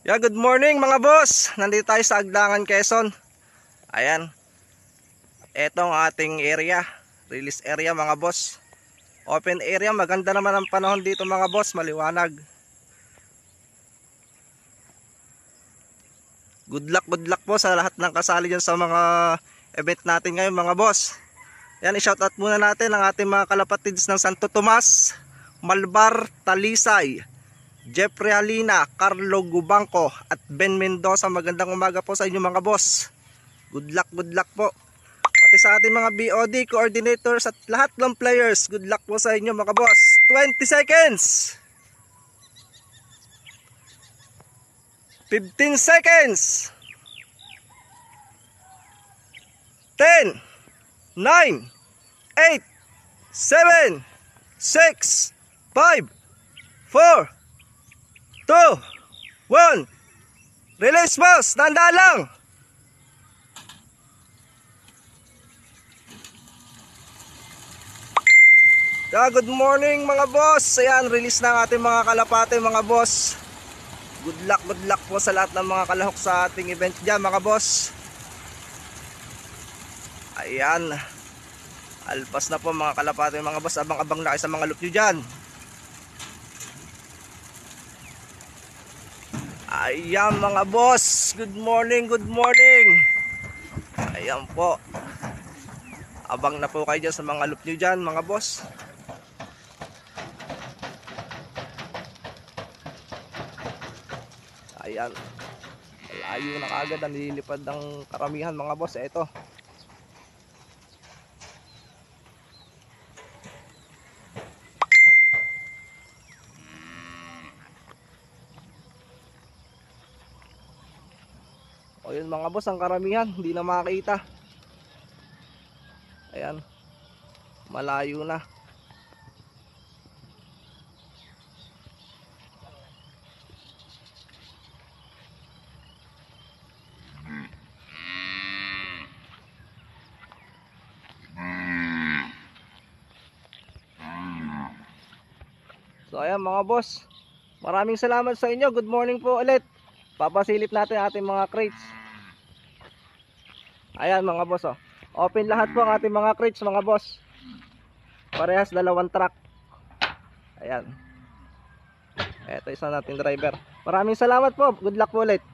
Good morning mga boss. Nandito tayo sa Agdangan, Quezon. Ayan. Ito ang ating area. Release area mga boss. Open area. Maganda naman ang panahon dito mga boss. Maliwanag. Good luck po sa lahat ng kasali dyan sa mga event natin ngayon mga boss. Yan, i-shoutout muna natin ang ating mga kalapatids ng Santo Tomas, Malbar, Talisay, Jeffrey Alina, Carlo Gubanco at Ben Mendoza. Magandang umaga po sa inyo mga boss. Good luck po. Pati sa ating mga BOD coordinators at lahat ng players, good luck po sa inyo mga boss. 20 seconds. 15 seconds. 10, 9, 8, 7, 6, 5, 4, 2, 1. Release boss, tanda lang. Good morning mga boss. Ayan, release na ang ating mga kalapate mga boss. Good luck po sa lahat ng mga kalahok sa ating event dyan mga boss. Ayan, alpas na po mga kalapate mga boss. Abang-abang na kayo sa mga loop nyo dyan. Ayan mga boss, good morning. Ayan po, abang na po kayo dyan sa mga loop nyo dyan mga boss. Ayan, malayo na kagad ang nililipad ng karamihan mga boss. Ito, o yun mga boss, ang karamihan hindi na makita. Ayan, malayo na. So ayan mga boss, maraming salamat sa inyo. Good morning po ulit. Papasilip natin ating mga crates. Ayan mga boss, open lahat po ang ating mga crates mga boss. Parehas dalawang truck. Ayan, eto isa nating driver. Maraming salamat po. Good luck po ulit.